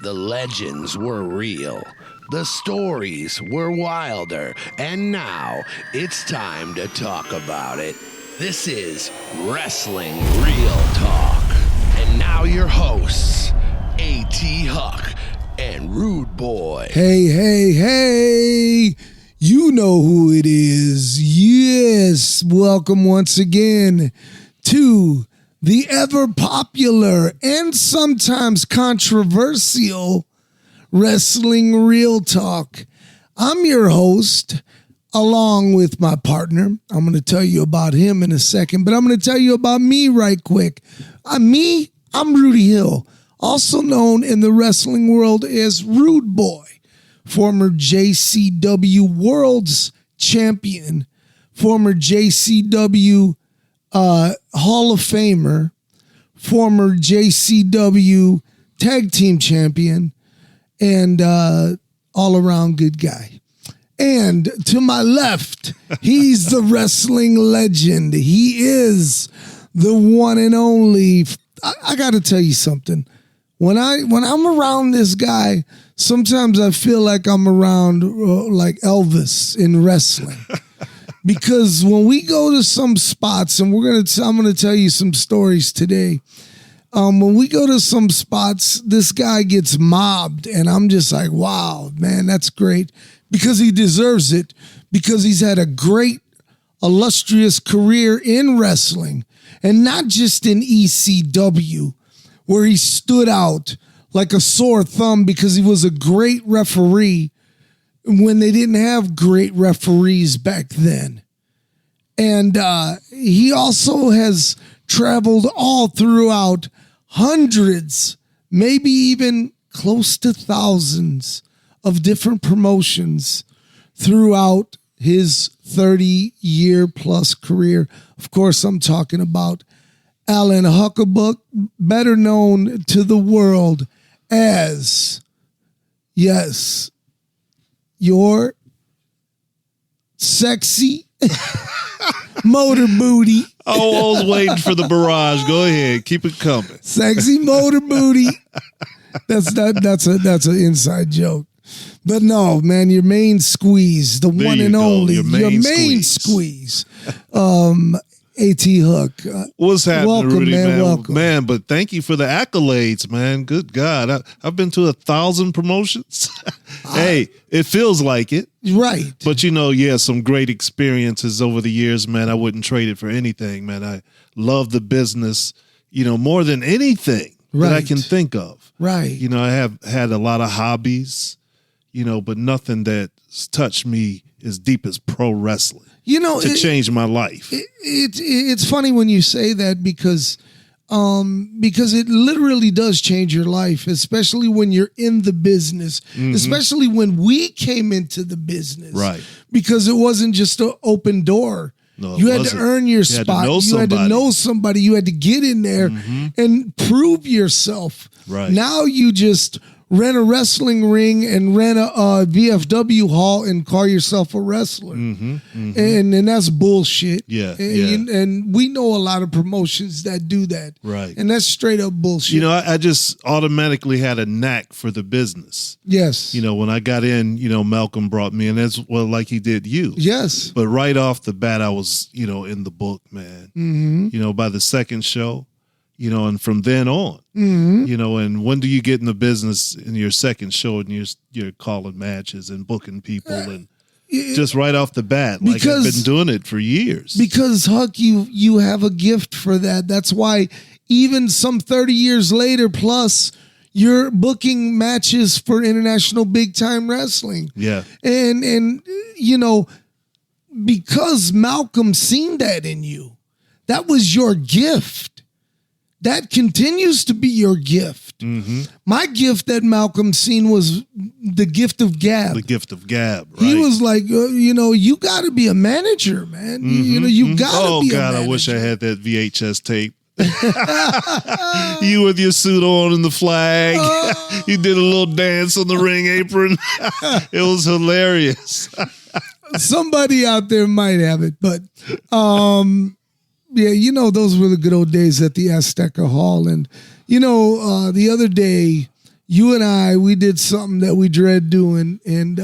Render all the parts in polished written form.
The legends were real. The stories were wilder. And now it's time to talk about it. This is Wrestling Real Talk. And now your hosts, A.T. Huck and Rude Boy. Hey. You know who it is. Yes, welcome once again to the ever-popular and sometimes controversial Wrestling Real Talk. I'm your host, along with my partner. I'm going to tell you about him in a second, but I'm going to tell you about me right quick. I'm Rudy Hill, also known in the wrestling world as Rude Boy, former JCW World's Champion, former JCW Hall of Famer, former JCW Tag Team Champion, and all-around good guy. And to my left, he's the wrestling legend. He is the one and only. I got to tell you something. When I'm around this guy, sometimes I feel like I'm around like Elvis in wrestling. Because when we go to some spots, and I'm gonna tell you some stories today. When we go to some spots, this guy gets mobbed, and I'm just like, wow, man, that's great. Because he deserves it. Because he's had a great, illustrious career in wrestling, and not just in ECW, where he stood out like a sore thumb because he was a great referee when they didn't have great referees back then. And he also has traveled all throughout hundreds, maybe even close to thousands of different promotions throughout his 30-year plus career. Of course, I'm talking about Alan Huckabuck, better known to the world as, yes, your sexy motor booty. Oh, I was waiting for the barrage. Go ahead, keep it coming. Sexy motor booty. That's an inside joke. But no, man, your main squeeze, the one and only, your main squeeze. A.T. Huck. What's happening, welcome, Rudy, man? Welcome. Man, but thank you for the accolades, man. Good God. I've been to 1,000 promotions. Hey, it feels like it. Right. But, some great experiences over the years, man. I wouldn't trade it for anything, man. I love the business, more than anything that I can think of. Right. I have had a lot of hobbies, but nothing that's touched me as deep as pro wrestling. To change my life. It's funny when you say that because it literally does change your life, especially when you're in the business, especially when we came into the business. Right. Because it wasn't just an open door. No, you had to earn your spot. You had to know somebody. You had to get in there and prove yourself. Right. Now you just rent a wrestling ring and rent a VFW hall and call yourself a wrestler. And that's bullshit. Yeah, and we know a lot of promotions that do that. Right. And that's straight up bullshit. I just automatically had a knack for the business. Yes. When I got in, Malcolm brought me in as well, like he did you. Yes. But right off the bat, I was, in the book, man. By the second show, and from then on, and when do you get in the business in your second show and you're calling matches and booking people and just right off the bat, like I've been doing it for years. Because Huck, you have a gift for that. That's why even some 30 years later plus, you're booking matches for international big time wrestling. Yeah. And because Malcolm seen that in you, that was your gift. That continues to be your gift. My gift that Malcolm seen was the gift of gab. The gift of gab, right? He was like, you got to be a manager, man. You got to be a manager. Oh, God, I wish I had that VHS tape. You with your suit on and the flag. You did a little dance on the ring apron. It was hilarious. Somebody out there might have it, but yeah, you know, those were the good old days at the Azteca Hall. And, you know, the other day, you and I, we did something that we dread doing, and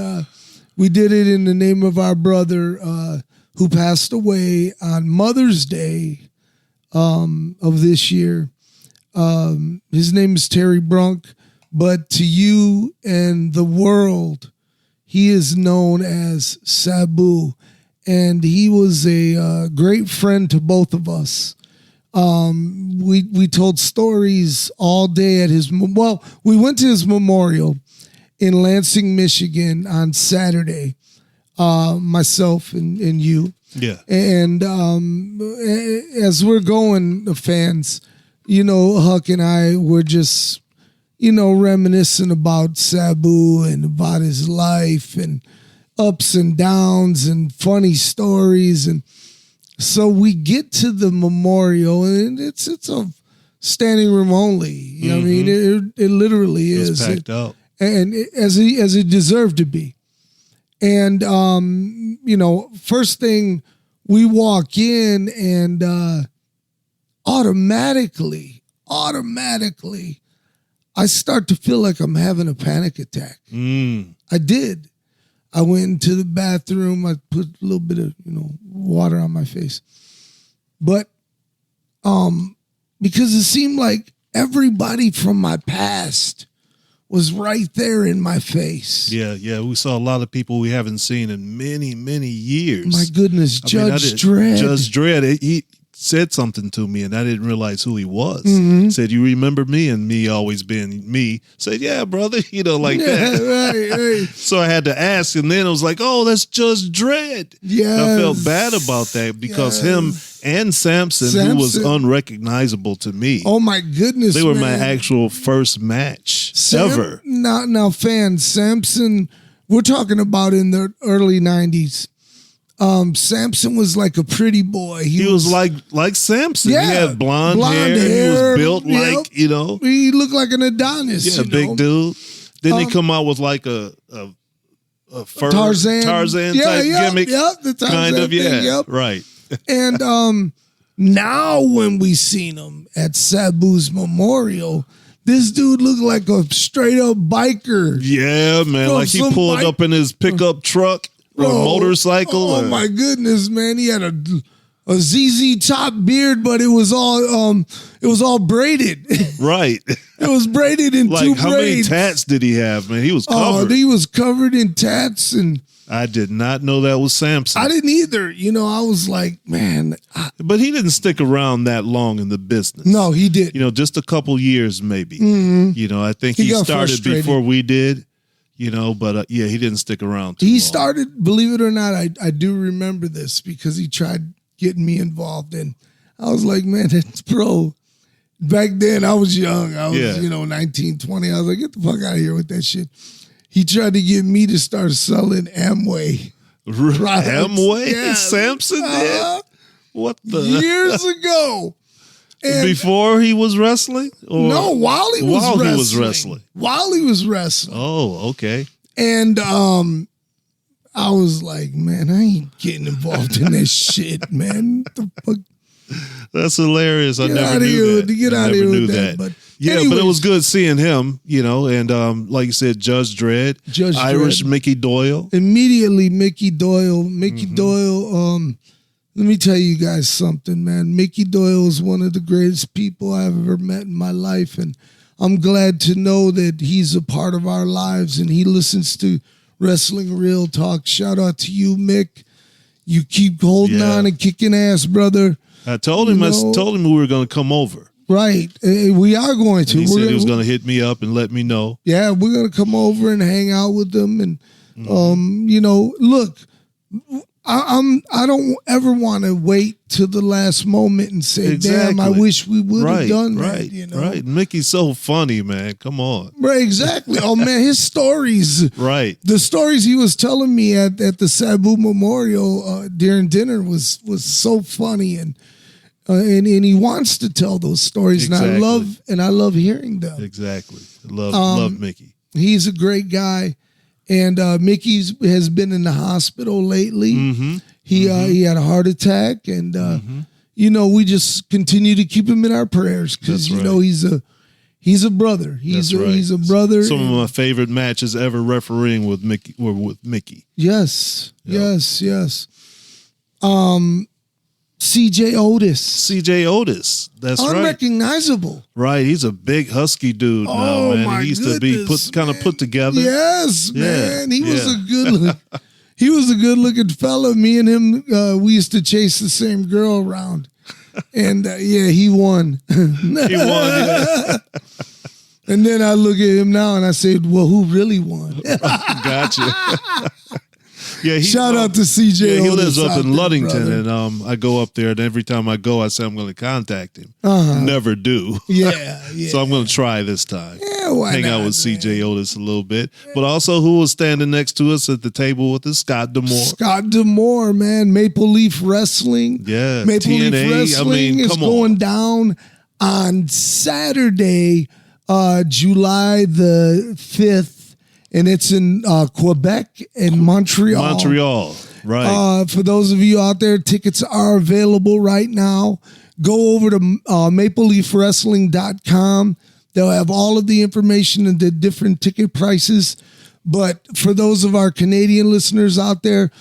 we did it in the name of our brother who passed away on Mother's Day of this year. His name is Terry Brunk, but to you and the world, he is known as Sabu, and he was a great friend to both of us. We told stories all day at his, we went to his memorial in Lansing, Michigan on Saturday, myself and you. Yeah. And as we're going, the fans, Huck and I were just, reminiscing about Sabu and about his life and ups and downs and funny stories. And so we get to the memorial, and it's a standing room only. I mean, it literally is. It's packed out. And as it deserved to be. And, first thing, we walk in, and automatically, I start to feel like I'm having a panic attack. I did. I went into the bathroom. I put a little bit of, water on my face. But because it seemed like everybody from my past was right there in my face. Yeah. We saw a lot of people we haven't seen in many, many years. My goodness, Judge Dredd. Judge Dredd, he said something to me, and I didn't realize who he was. Said, "You remember me?" And me always being me. Said, "Yeah, brother," that. Right. So I had to ask, and then it was like, "Oh, that's Judge Dredd." Yeah, I felt bad about that because him and Samson, who was unrecognizable to me. Oh my goodness, they were my actual first match ever. Now, fans, Samson, we're talking about in the early 90s. Samson was like a pretty boy. He was like Samson. Yeah, he had blonde hair. He was built like, He looked like an Adonis. Yeah, big dude. Then he come out with like a fur Tarzan type gimmick. Yep, the Tarzan kind of, thing, right. And now when we seen him at Sabu's memorial, this dude looked like a straight up biker. Yeah, man. Like he pulled up in his pickup truck. Or a motorcycle. Oh my goodness, man! He had a ZZ Top beard, but it was all braided. Right. It was braided in two braids. How many tats did he have, man? He was covered. He was covered in tats, and I did not know that was Samson. I didn't either. I was like, man. But he didn't stick around that long in the business. No, he did. Just a couple years maybe. I think he started frustrated before we did. But he didn't stick around too long. He started, believe it or not, I do remember this because he tried getting me involved, and I was like, man, bro. Back then, I was young. I was, 19, 20. I was like, get the fuck out of here with that shit. He tried to get me to start selling Amway. Amway? Yes. Samson did? What the? Years ago. And before he was wrestling? Or no, while he was wrestling. While he was wrestling. Oh, okay. And I was like, man, I ain't getting involved in that shit, man. What the fuck? That's hilarious. I never knew that. Get out of here with that. But anyways, but it was good seeing him, and like you said, Judge Dredd, Irish Dredd. Mickey Doyle. Immediately, Mickey Doyle. Let me tell you guys something, man. Mickey Doyle is one of the greatest people I've ever met in my life, and I'm glad to know that he's a part of our lives, and he listens to Wrestling Real Talk. Shout out to you, Mick. You keep holding on and kicking ass, brother. I told him we were going to come over. Right. We are going to. And he said he was going to hit me up and let me know. Yeah, we're going to come over and hang out with them. And, look, I don't ever want to wait to the last moment and say, damn, I wish we would have done that. Right. Mickey's so funny, man. Come on. Right, exactly. Oh, man, his stories. Right. The stories he was telling me at the Sabu Memorial during dinner was so funny. And he wants to tell those stories. Exactly. And I love hearing them. Exactly. Love Mickey. He's a great guy. And Mickey has been in the hospital lately. He had a heart attack, and we just continue to keep him in our prayers because he's He's a brother. He's a brother. Some of my favorite matches ever refereeing with Mickey were with Mickey. Yes. CJ Otis. That's unrecognizable. Right. He's a big husky dude now, man. He used to be put together. Yes, man. He was a good he was a good looking fella. Me and him, we used to chase the same girl around. And he won. He won, yeah. And then I look at him now and I say, well, who really won? Gotcha. Yeah, shout out to CJ. Yeah, he lives up in Ludington, and I go up there, and every time I go, I say I'm going to contact him. Never do. Yeah. So I'm going to try this time. Yeah, why hang out with CJ Otis a little bit, but also who was standing next to us at the table with us, Scott D'Amore. Scott D'Amore, man, Maple Leaf Wrestling. Yeah, Maple TNA. Leaf Wrestling is going down on Saturday, July the 5th. And it's in Quebec and Montreal. Montreal, right. For those of you out there, tickets are available right now. Go over to mapleleafwrestling.com. They'll have all of the information and the different ticket prices. But for those of our Canadian listeners out there,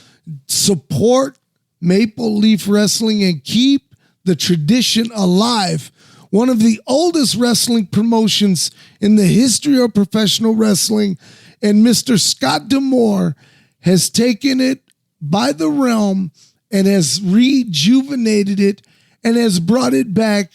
support Maple Leaf Wrestling and keep the tradition alive. One of the oldest wrestling promotions in the history of professional wrestling. And Mr. Scott D'Amore has taken it by the realm and has rejuvenated it and has brought it back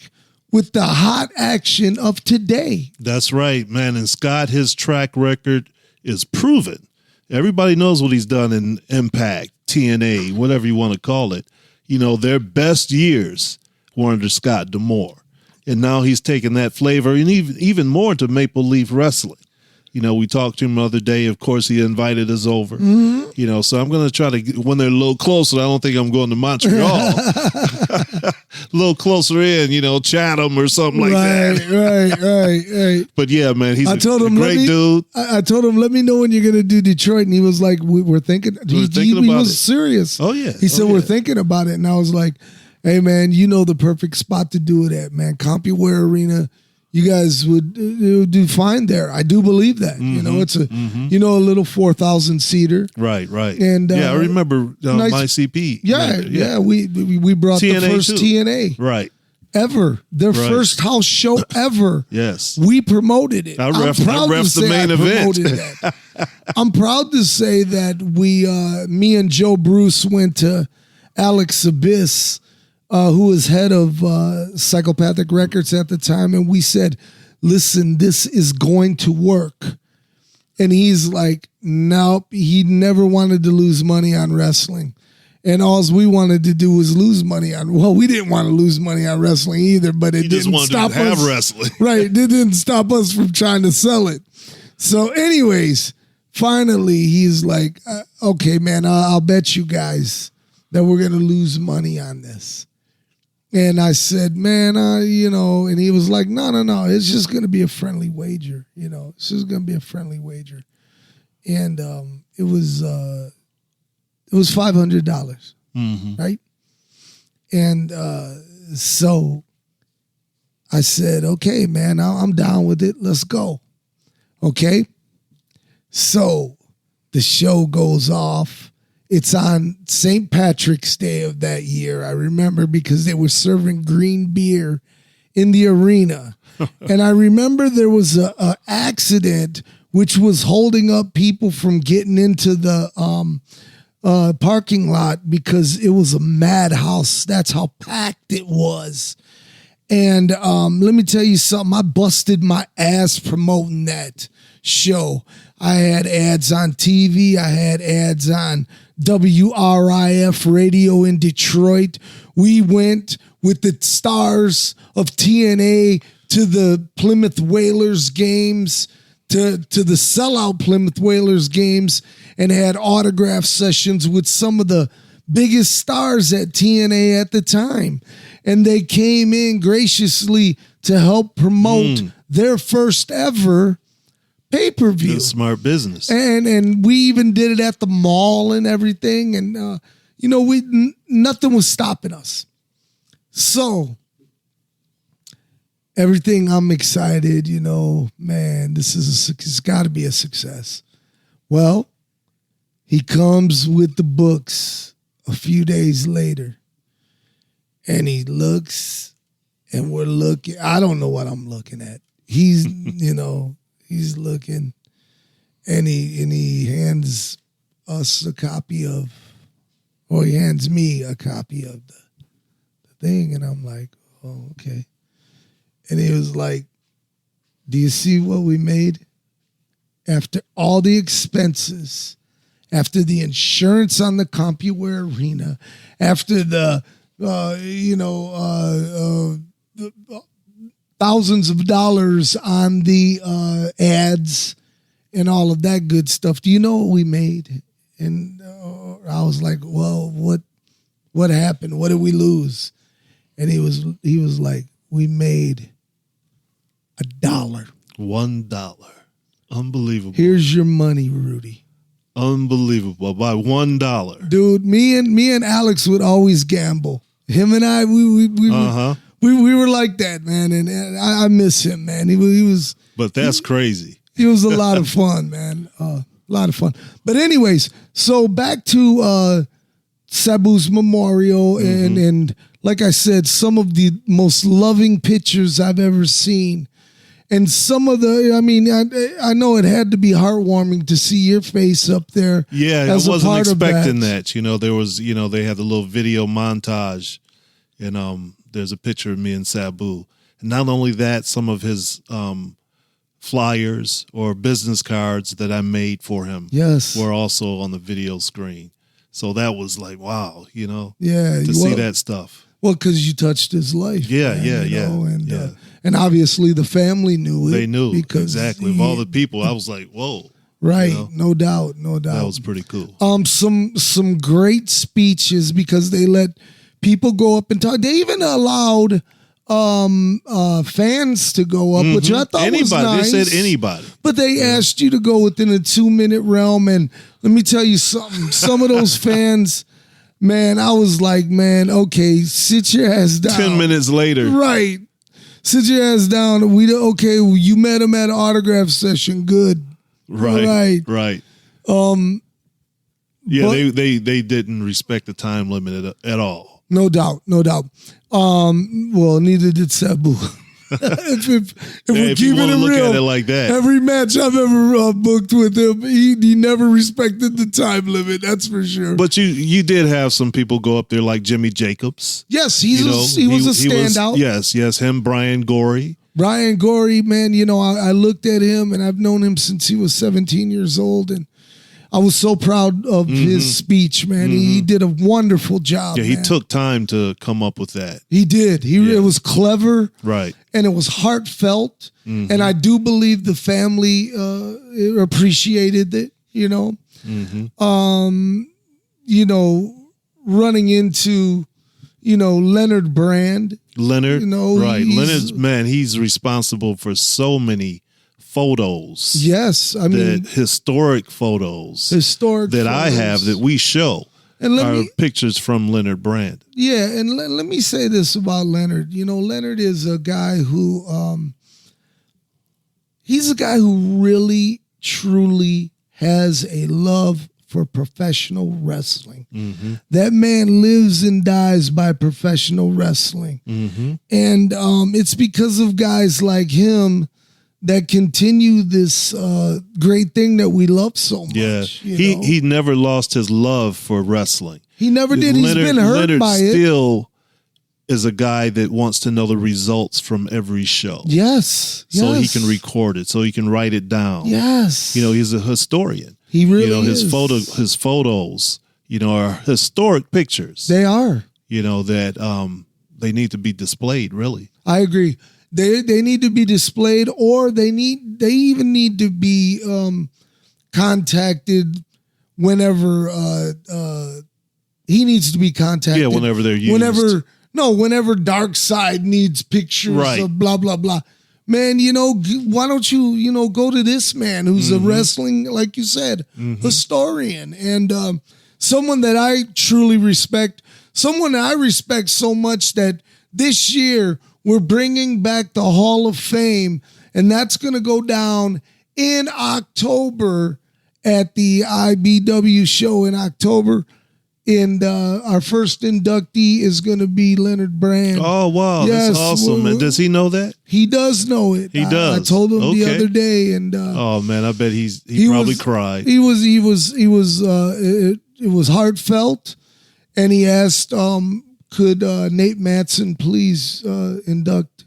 with the hot action of today. That's right, man. And Scott, his track record is proven. Everybody knows what he's done in Impact, TNA, whatever you want to call it. You know, their best years were under Scott D'Amore. And now he's taken that flavor and even more to Maple Leaf Wrestling. You know, we talked to him the other day. Of course, he invited us over. Mm-hmm. You know, so I'm going to try to, when they're a little closer, I don't think I'm going to Montreal. A little closer in, you know, Chatham or something like that. Right. But yeah, man, he's a great dude. I told him, let me know when you're going to do Detroit. And he was like, we're thinking. He was serious. Oh, yeah. He said, we're thinking about it. And I was like, hey, man, you know the perfect spot to do it at, man. CompuWare Arena. You guys would do fine there. I do believe that. Mm-hmm, you know, it's a a little 4,000 seater. Right. And I remember my CP. Yeah. We brought TNA the first too. TNA ever. Their first house show ever. Yes, we promoted it. I refed the main event. I'm proud to say that me and Joe Bruce went to Alex Abyss. Who was head of Psychopathic Records at the time, and we said, listen, this is going to work. And he's like, nope, he never wanted to lose money on wrestling. And all we wanted to do was lose money on, well, we didn't want to lose money on wrestling either, but it didn't stop us. Have wrestling. Right, it didn't stop us from trying to sell it. So anyways, finally, he's like, okay, man, I'll bet you guys that we're going to lose money on this. And I said, man, and he was like, no, it's just going to be a friendly wager. It's just going to be a friendly wager. And it was $500, right? And so I said, okay, man, I'm down with it. Let's go. Okay. So the show goes off. It's on St. Patrick's Day of that year. I remember because they were serving green beer in the arena. And I remember there was a accident which was holding up people from getting into the parking lot because it was a madhouse. That's how packed it was. And let me tell you something. I busted my ass promoting that show. I had ads on TV. I had ads on WRIF radio in Detroit. We went with the stars of TNA to the Plymouth Whalers games, to the sellout Plymouth Whalers games, and had autograph sessions with some of the biggest stars at TNA at the time. And they came in graciously to help promote their first ever pay-per-view. That's smart business. And we even did it at the mall and everything. And, nothing was stopping us. So everything. I'm excited, man, it's got to be a success. Well, he comes with the books a few days later, and he looks, and we're looking. I don't know what I'm looking at. He's, he's looking, and he hands us a copy of, or he hands me a copy of the thing, and I'm like, oh, okay. And he was like, do you see what we made? After all the expenses, after the insurance on the CompuWare Arena, after the thousands of dollars on the ads and all of that good stuff, do you know what we made? And I was like, well, what happened? What did we lose? And he was like, we made $1. $1. Unbelievable. Here's your money, Rudy. Unbelievable. By $1. Dude, me and Alex would always gamble. Him and I, we were like that, man. And I miss him, man. He was. But that's crazy. It was a lot of fun, man. A lot of fun. But anyways, so back to Sabu's memorial, and like I said, some of the most loving pictures I've ever seen. And some of I know it had to be heartwarming to see your face up there. Yeah, I wasn't expecting that. There was, they had the little video montage, and there's a picture of me and Sabu. And not only that, some of his flyers or business cards that I made for him were also on the video screen. So that was like, wow, to see that stuff. Well, because you touched his life. Yeah, man, and obviously the family knew it. They knew, because exactly. Of all the people, I was like, whoa. Right, no doubt. That was pretty cool. Some great speeches, because they let people go up and talk. They even allowed fans to go up, which I thought was nice. They said anybody. But they asked you to go within a 2-minute realm, and let me tell you something. Some of those fans... Man, I was like, man, okay, sit your ass down. 10 minutes later. Right. Sit your ass down. You met him at an autograph session. Good. Right. Yeah, they didn't respect the time limit at all. No doubt. Well, neither did Sabu. if we're keeping it look real, at it like that. Every match I've ever booked with him, he never respected the time limit. That's for sure. But you did have some people go up there like Jimmy Jacobs. Yes, he was a standout. Yes, him, Brian Gorey. Brian Gorey, man, I looked at him, and I've known him since he was 17 years old, and I was so proud of his speech, man. He did a wonderful job. Yeah, he took time to come up with that. He did. It was clever, right, and it was heartfelt. And I do believe the family appreciated it. Running into Leonard Brand. Leonard, right? Leonard's man. He's responsible for so many photos. Yes, I mean historic photos. I have that we show. And are pictures from Leonard Brand. Yeah, and let me say this about Leonard. Leonard is a guy who he's a guy who really truly has a love for professional wrestling. That man lives and dies by professional wrestling. And it's because of guys like him that continue this great thing that we love so much. Yeah, he never lost his love for wrestling. He never did. He's been hurt by it. Still is a guy that wants to know the results from every show. Yes. So he can record it, so he can write it down. Yes. He's a historian. He really is. His photos, are historic pictures. They are. That they need to be displayed, really. I agree. They need to be displayed, or they even need to be contacted whenever he needs to be contacted. Yeah, whenever they're used. Whenever Dark Side needs pictures of blah blah blah. Man, why don't you go to this man who's a wrestling, like you said, historian, and someone that I truly respect, someone that I respect so much that this year we're bringing back the Hall of Fame, and that's going to go down in October at the IBW show in October. And our first inductee is going to be Leonard Brand. Oh, wow. Yes, That's awesome, man. Does he know that? He does know it. He does. I told him the other day, and oh man, I bet he probably cried. It was heartfelt, and he asked, could Nate Matson please induct?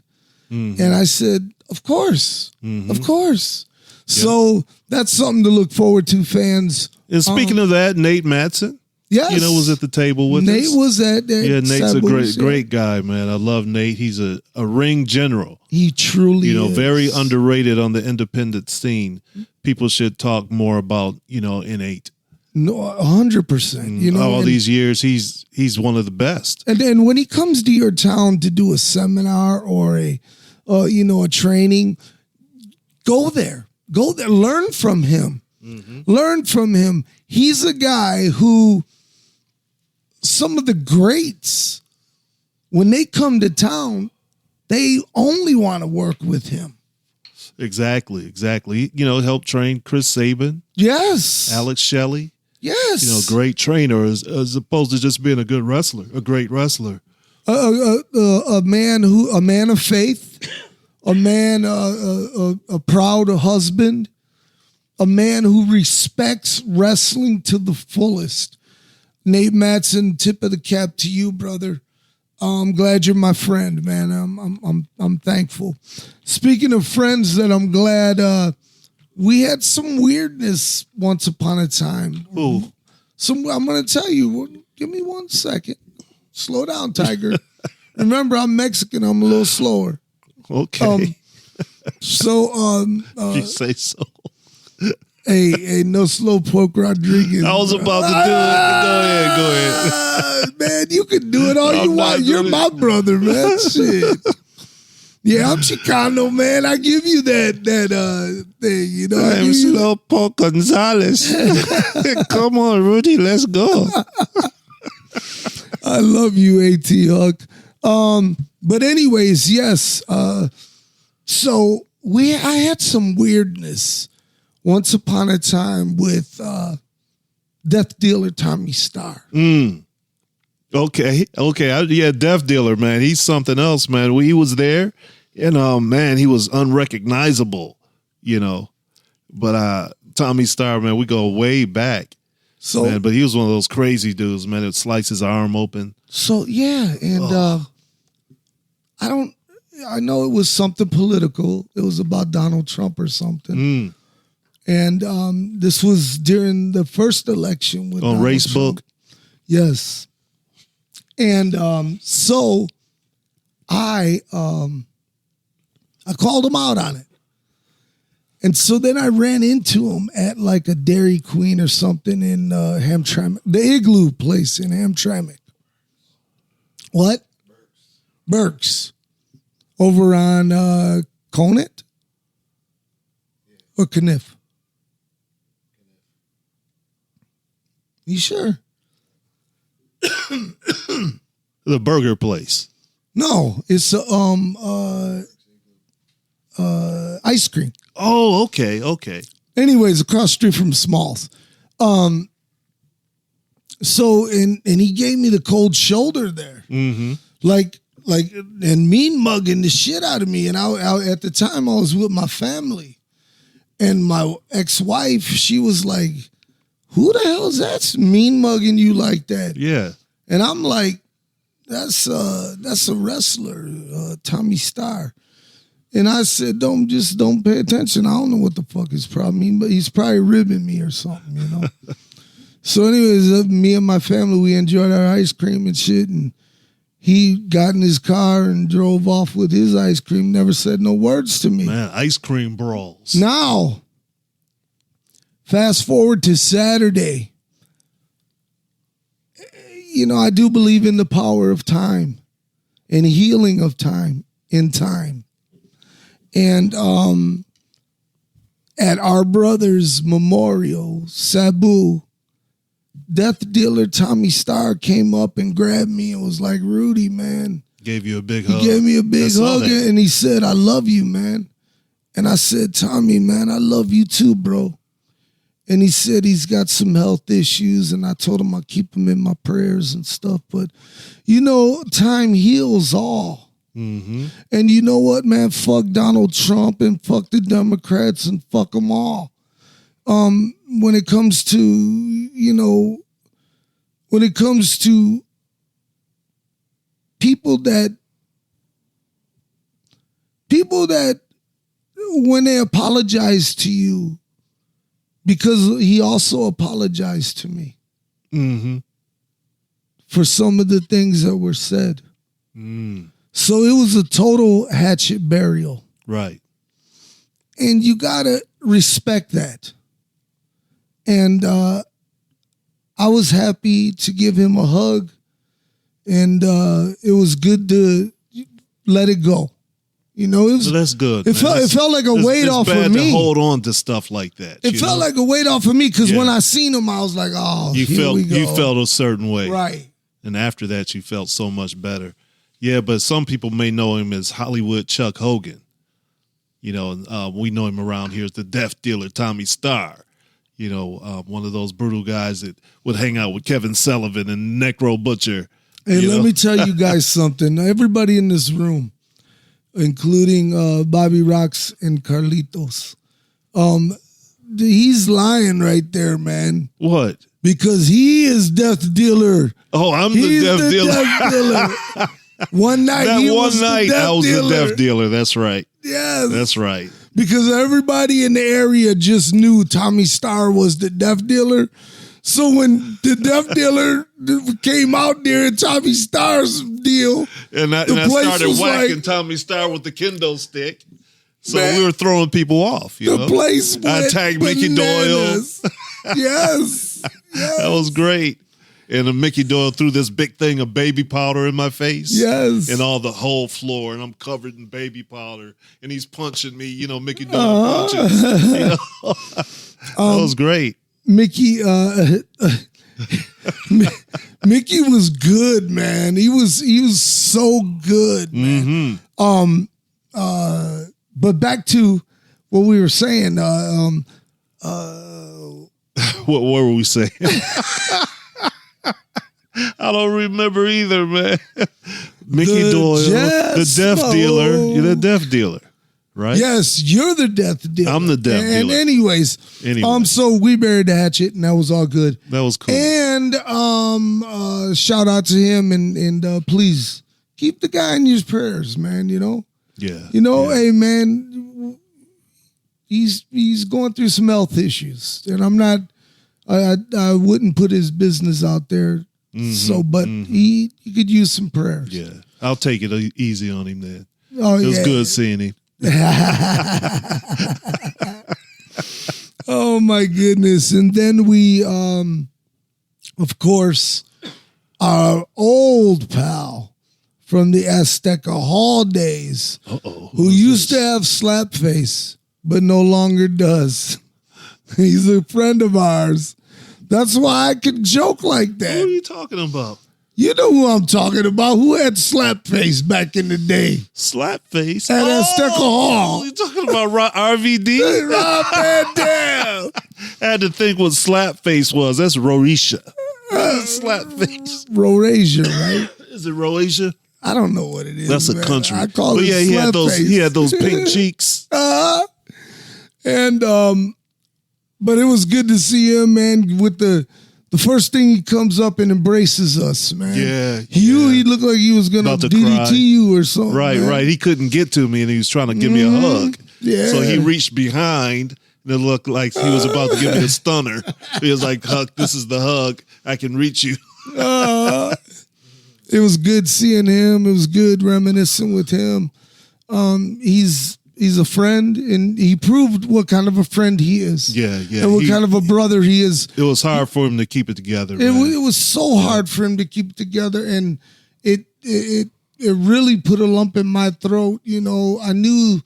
Mm-hmm. And I said, of course, of course. Yep. So that's something to look forward to, fans. And speaking of that, Nate Matson. Yes. Was at the table with Nate us. Nate was at that. Yeah, Nate's Sabu's, a great guy, man. I love Nate. He's a ring general. He truly is. Very underrated on the independent scene. People should talk more about, N8. No, 100%. All these years, he's one of the best. And then when he comes to your town to do a seminar or a training, go there. Learn from him. Mm-hmm. Learn from him. He's a guy who some of the greats, when they come to town, they only want to work with him. Exactly. Helped train Chris Sabin. Yes. Alex Shelley. Yes. Great trainer as opposed to just being a good wrestler, a great wrestler. A man of faith, a man, a proud husband, a man who respects wrestling to the fullest. Nate Matson, tip of the cap to you, brother. I'm glad you're my friend, man. I'm thankful. Speaking of friends, that I'm glad we had some weirdness once upon a time. Ooh. I'm going to tell you. Give me 1 second. Slow down, Tiger. Remember, I'm Mexican. I'm a little slower. Okay. You say so. Hey, no slowpoke Rodriguez. I was about to do it. Go ahead. Man, you can do it all you want. You're my brother, man. Shit. Yeah, I'm Chicano, man. I give you that thing, I'm Slowpoke Gonzalez. Come on, Rudy, let's go. I love you, A.T. Huck. But anyways, yes. So I had some weirdness once upon a time with Death Dealer Tommy Starr. Okay. Death Dealer, man. He's something else, man. He was there, and man, he was unrecognizable, But Tommy Starr, man, we go way back. So, man, but he was one of those crazy dudes, man. That sliced his arm open. So yeah, and I know it was something political. It was about Donald Trump or something. And this was during the first election with on Donald Facebook. Trump. Yes. And so I called him out on it. And so then I ran into him at like a Dairy Queen or something in Hamtramck, the Igloo place in Hamtramck. What? Burke's. Over on Conant? Or Kniff? You sure? The burger place. No, it's ice cream. Oh, okay. Anyways, across the street from Smalls. So and he gave me the cold shoulder there. Mm-hmm. Like and mean mugging the shit out of me. And I at the time I was with my family. And my ex-wife, she was like, who the hell is that mean mugging you like that? Yeah. And I'm like, that's a wrestler, Tommy Starr. And I said, don't pay attention. I don't know what the fuck his problem is, but he's probably ribbing me or something, So anyways, me and my family, we enjoyed our ice cream and shit. And he got in his car and drove off with his ice cream, never said no words to me. Man, ice cream brawls. Now, fast forward to Saturday. I do believe in the power of time and healing of time in time. And at our brother's memorial, Sabu, Death Dealer Tommy Starr came up and grabbed me and was like, Rudy, man. Gave you a big hug. He gave me a big hug, that. and he said, "I love you, man." And I said, "Tommy, man, I love you too, bro." And he said he's got some health issues, and I told him I'll keep him in my prayers and stuff. But, time heals all. Mm-hmm. And you know what, man? Fuck Donald Trump and fuck the Democrats and fuck them all. When it comes to, people that when they apologize to you, because he also apologized to me for some of the things that were said. So it was a total hatchet burial. Right. And you got to respect that. And I was happy to give him a hug. And it was good to let it go. That's good. It felt like a weight off of me. To hold on to stuff like that. It felt like a weight off of me because when I seen him, I was like, "Oh, you felt a certain way, right?" And after that, you felt so much better. Yeah, but some people may know him as Hollywood Chuck Hogan. We know him around here as the death dealer Tommy Starr. One of those brutal guys that would hang out with Kevin Sullivan and Necro Butcher. Hey, let me tell you guys something. Everybody in this room, including Bobby Rocks and Carlitos, he's lying right there, man. What? Because he is death dealer. Oh, I'm the death dealer. One night, I was dealer. the death dealer. That's right. Yes. That's right. Because everybody in the area just knew Tommy Starr was the death dealer. So when the death dealer came out there at Tommy Starr's deal, and I started whacking Tommy Starr with the kendo stick. So we were throwing people off. The place went I tagged Mickey Doyle. Yes. That was great. And Mickey Doyle threw this big thing of baby powder in my face. Yes. And all the whole floor. And I'm covered in baby powder. And he's punching me. Mickey Doyle punches. That was great. Mickey Mickey was good, man. He was so good, man. But back to what we were saying. What were we saying? I don't remember either, man. Mickey Doyle, the death dealer. You're the death dealer, right? Yes, you're the death dealer. I'm the death dealer. And anyways, so we buried the hatchet, and that was all good. That was cool. And shout out to him, and please keep the guy in your prayers, man. Yeah. Hey, man, he's going through some health issues, and I'm not. I wouldn't put his business out there. But he could use some prayers. Yeah, I'll take it easy on him then. Oh, it was good seeing him. Oh my goodness! And then we, of course, our old pal from the Azteca Hall days, who used to have slap face, but no longer does. He's a friend of ours. That's why I can joke like that. Who are you talking about? You know who I'm talking about. Who had slap face back in the day? Slap face? At Azteca Hall. You talking about RVD? Rob Van Dam. I had to think what slap face was. That's Rhodesia. Slap face. Rhodesia, right? Is it Rhodesia? I don't know what it is. That's a country. I call it he slap face. He had those pink cheeks. But it was good to see him, man, with the first thing he comes up and embraces us, man. Yeah. He looked like he was going to DDT you or something. Right, man. right. He couldn't get to me, and he was trying to give me a hug. Yeah. So he reached behind, and it looked like he was about to give me a stunner. He was like, Huck, this is the hug. I can reach you. It was good seeing him. It was good reminiscing with him. He's a friend, and he proved what kind of a friend he is. Yeah. And what kind of a brother he is. It was hard for him to keep it together. It was so hard for him to keep it together, and it really put a lump in my throat. I knew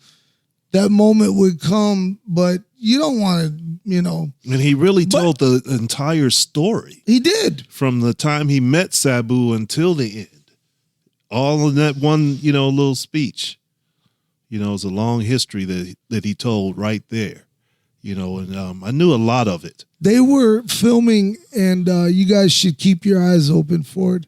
that moment would come, but you don't want to, And he really told the entire story. He did. From the time he met Sabu until the end. all in that one, little speech. It's a long history that he told right there. And I knew a lot of it. They were filming, and you guys should keep your eyes open for it.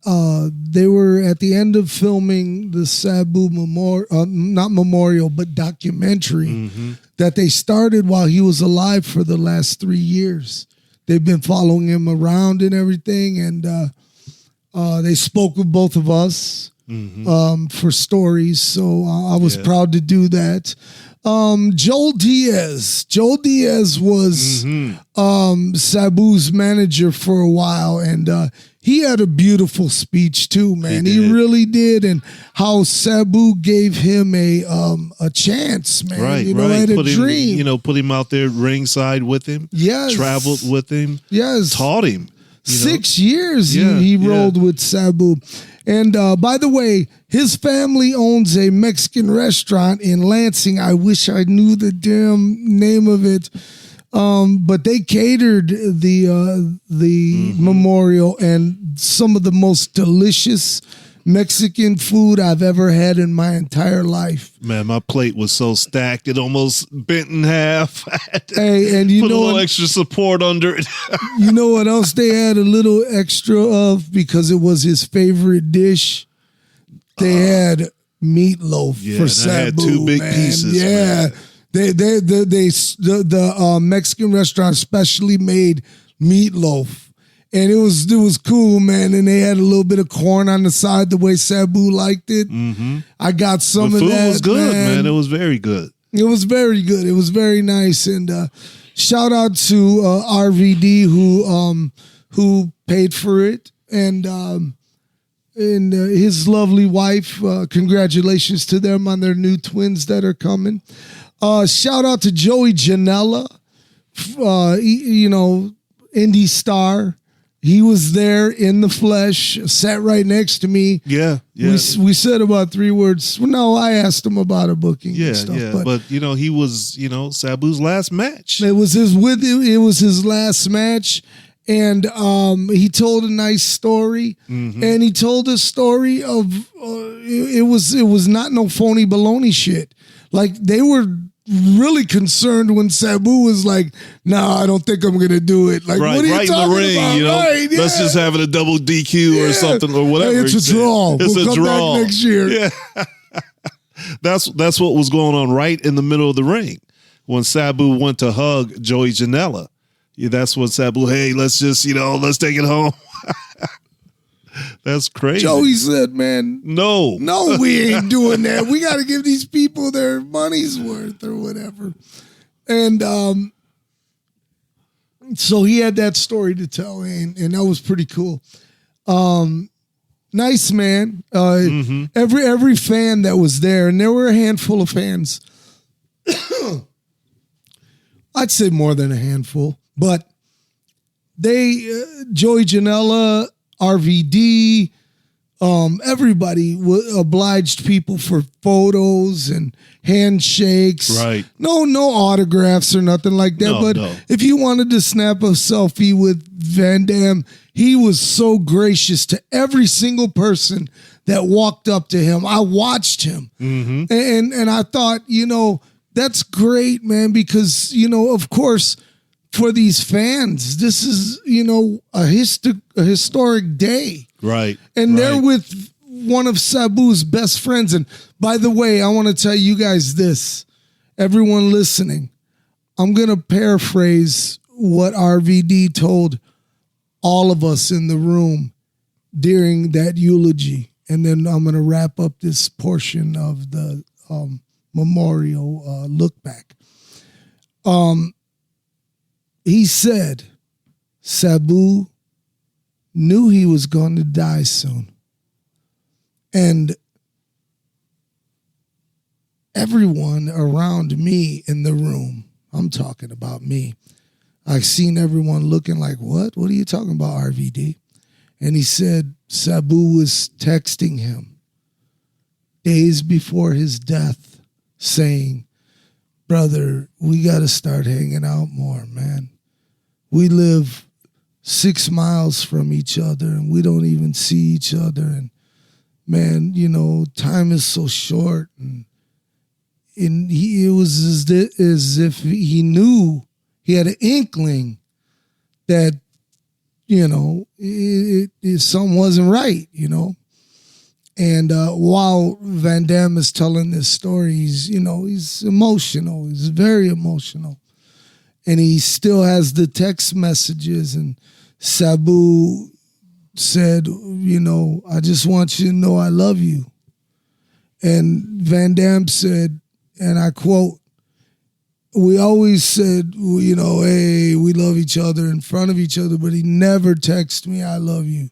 They were at the end of filming the Sabu not memorial, but documentary that they started while he was alive for the last 3 years. They've been following him around and everything, and they spoke with both of us for stories. So I was proud to do that. Joel Diaz. Joel Diaz was Sabu's manager for a while, and he had a beautiful speech too, man. He really did, and how Sabu gave him a chance, man. Right, had a dream. Put him out there ringside with him. Yes, traveled with him. Yes, taught him. 6 years he rolled with Sabu. And by the way, his family owns a Mexican restaurant in Lansing. I wish I knew the damn name of it. But they catered the memorial, and some of the most delicious Mexican food I've ever had in my entire life. Man, my plate was so stacked it almost bent in half. Hey, and put a little extra support under it. You know what else they had a little extra of, because it was his favorite dish? They had meatloaf for Sabu. I had 2 big pieces. Yeah. Man. The Mexican restaurant specially made meatloaf. And it was cool, man. And they had a little bit of corn on the side, the way Sabu liked it. I got some of that. The food was good, man. It was very good. It was very good. It was very nice. And shout out to RVD who paid for it, and his lovely wife. Congratulations to them on their new twins that are coming. Shout out to Joey Janela, indie star. He was there in the flesh, sat right next to me. Yeah. We said about 3 words. Well, no, I asked him about a booking and stuff. But he was, Sabu's last match. It was his last match, and he told a nice story, and he told a story of it was not no phony baloney shit. Like, they were really concerned when Sabu was like, "Nah, I don't think I'm gonna do it." Like, what are you right talking in the ring, about? Right, Let's just have it a double DQ or something or whatever. Hey, it's a draw. We'll come back next year. Yeah, that's what was going on right in the middle of the ring when Sabu went to hug Joey Janela. Yeah, that's when Sabu, hey, let's just let's take it home. That's crazy. Joey said, man, no, we ain't doing that. We got to give these people their money's worth or whatever. And so he had that story to tell, and that was pretty cool. Nice, man. Every fan that was there, and there were a handful of fans. I'd say more than a handful, but Joey Janela, RVD, everybody obliged people for photos and handshakes. Right. No autographs or nothing like that. If you wanted to snap a selfie with Van Damme, he was so gracious to every single person that walked up to him. I watched him. And I thought, that's great, man, because, of course, for these fans, this is, a historic day. Right. And they're with one of Sabu's best friends. And by the way, I want to tell you guys this, everyone listening, I'm going to paraphrase what RVD told all of us in the room during that eulogy. And then I'm going to wrap up this portion of the memorial look back. He said Sabu knew he was going to die soon. And everyone around me in the room, I'm talking about me, I seen everyone looking like, what? What are you talking about, RVD? And he said Sabu was texting him days before his death saying, brother, we got to start hanging out more, man. We live 6 miles from each other and we don't even see each other. And man, time is so short, and it was as if he knew, he had an inkling that, something wasn't right, And while Van Damme is telling this story, he's emotional. He's very emotional. And he still has the text messages. And Sabu said, I just want you to know I love you. And Van Damme said, and I quote, we always said, hey, we love each other in front of each other, but he never texted me, I love you.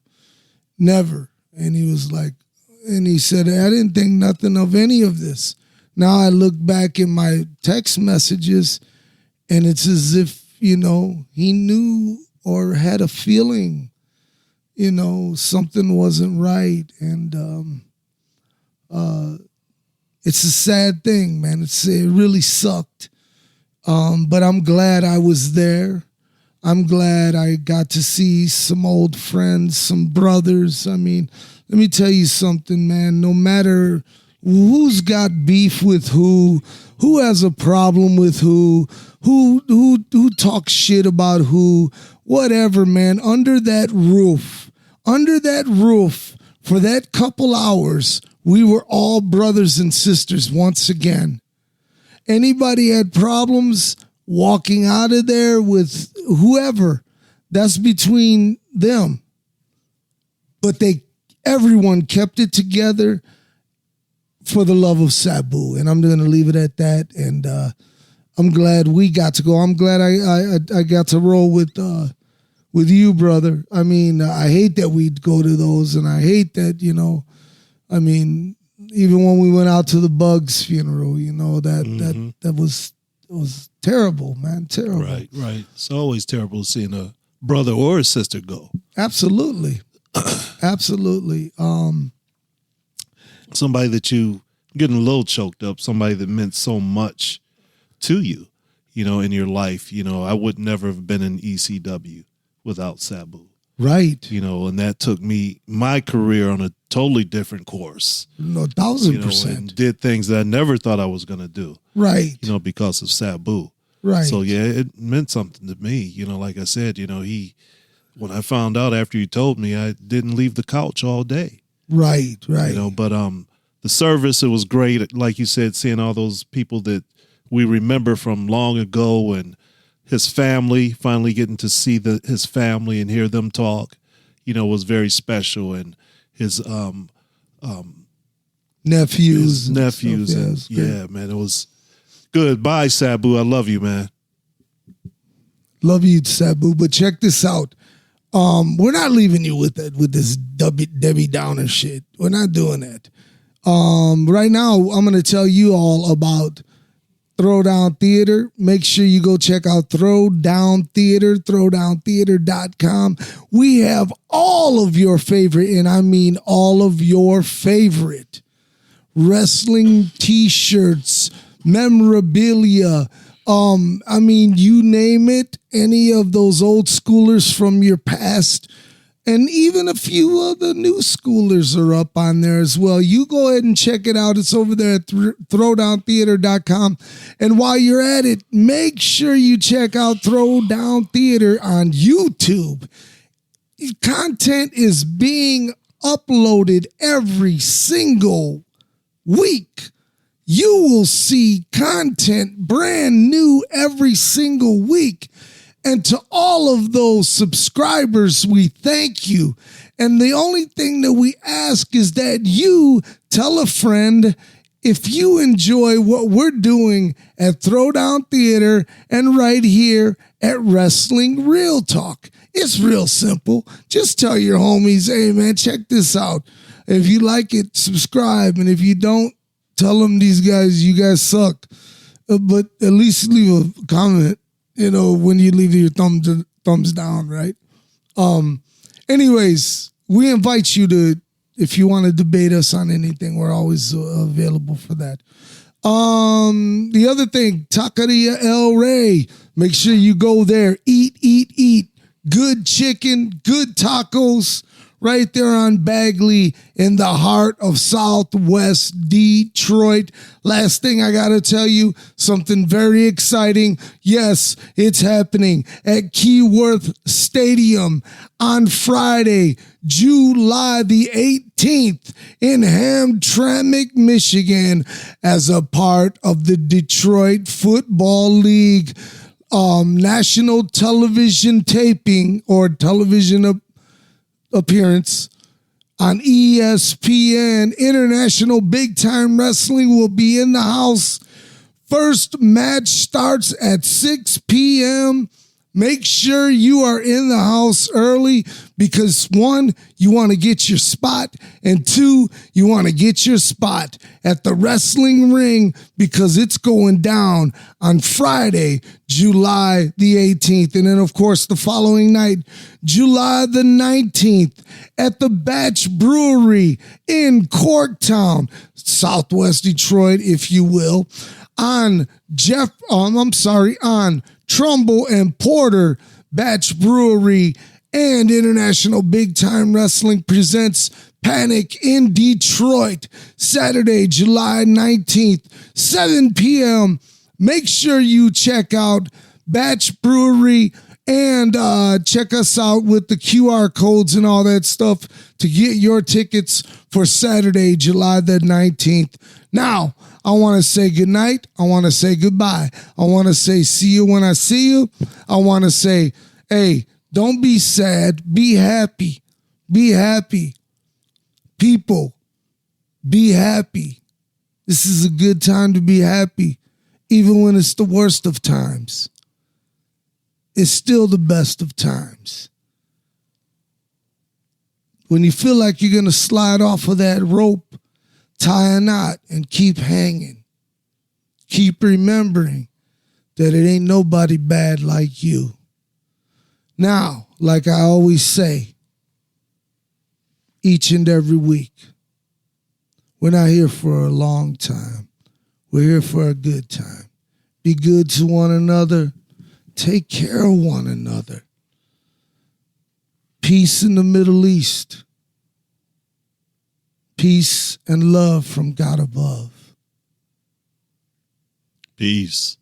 Never. And he was like, and he said, I didn't think nothing of any of this. Now I look back in my text messages, and it's as if, he knew or had a feeling, something wasn't right. And it's a sad thing, man. It really sucked. But I'm glad I was there. I'm glad I got to see some old friends, some brothers. I mean, let me tell you something, man. No matter who's got beef with who has a problem with who talks shit about who, whatever, man, under that roof, for that couple hours, we were all brothers and sisters once again. Anybody had problems walking out of there with whoever, that's between them. But everyone kept it together for the love of Sabu. And I'm going to leave it at that. And I'm glad we got to go. I'm glad I got to roll with you, brother. I mean, I hate that we'd go to those, and I hate that, even when we went out to the Bugs funeral, that was terrible, man. Terrible. Right. It's always terrible seeing a brother or a sister go. Absolutely. Absolutely. Somebody that you getting a little choked up, somebody that meant so much to you, in your life. I would never have been in ECW without Sabu. Right. And that took my career on a totally different course. No, 1,000%. And did things that I never thought I was going to do. Right. Because of Sabu. Right. So, yeah, it meant something to me. Like I said, when I found out after you told me, I didn't leave the couch all day. Right. But the service, it was great. Like you said, seeing all those people that we remember from long ago, and his family, finally getting to see his family and hear them talk, was very special. And his nephews. And, yeah, man, it was good. Bye, Sabu. I love you, man. Love you, Sabu. But check this out. We're not leaving you with this Debbie Downer shit. We're not doing that. Right now, I'm going to tell you all about Throwdown Theatre. Make sure you go check out Throwdown Theatre, throwdowntheatre.com. We have all of your favorite, and I mean all of your favorite wrestling t-shirts, memorabilia, you name it, any of those old schoolers from your past, and even a few of the new schoolers are up on there as well. You go ahead and check it out. It's over there at throwdowntheatre.com. And while you're at it, make sure you check out Throwdown Theatre on YouTube. Content is being uploaded every single week. You will see content brand new every single week. And to all of those subscribers, we thank you. And the only thing that we ask is that you tell a friend if you enjoy what we're doing at Throwdown Theatre and right here at Wrestling Real Talk. It's real simple. Just tell your homies, hey, man, check this out. If you like it, subscribe. And if you don't, tell them you guys suck. But at least leave a comment. When you leave your thumbs down, right? Anyways, we invite you to, if you want to debate us on anything, we're always available for that. The other thing, Taqueria El Rey. Make sure you go there. Eat. Good chicken, good tacos, right there on Bagley in the heart of Southwest Detroit. Last thing I got to tell you, something very exciting. Yes, it's happening at Keyworth Stadium on Friday, July the 18th in Hamtramck, Michigan, as a part of the Detroit Football League national television taping or television appearance on ESPN. International Big Time Wrestling will be in the house. First match starts at 6 p.m. Make sure you are in the house early because 1, you want to get your spot, and 2, you want to get your spot at the wrestling ring because it's going down on Friday, July the 18th. And then, of course, the following night, July the 19th at the Batch Brewery in Corktown, Southwest Detroit, if you will, on Trumbull and Porter Batch Brewery, and International Big Time Wrestling presents Panic in Detroit, Saturday, July 19th, 7 p.m. Make sure you check out Batch Brewery and check us out with the QR codes and all that stuff to get your tickets for Saturday, July the 19th. Now, I want to say goodnight. I want to say goodbye. I want to say see you when I see you. I want to say, hey, don't be sad. Be happy. Be happy. People, be happy. This is a good time to be happy, even when it's the worst of times. It's still the best of times. When you feel like you're going to slide off of that rope, tie a knot and keep hanging. Keep remembering that it ain't nobody bad like you. Now, like I always say, each and every week, we're not here for a long time. We're here for a good time. Be good to one another. Take care of one another. Peace in the Middle East. Peace and love from God above. Peace.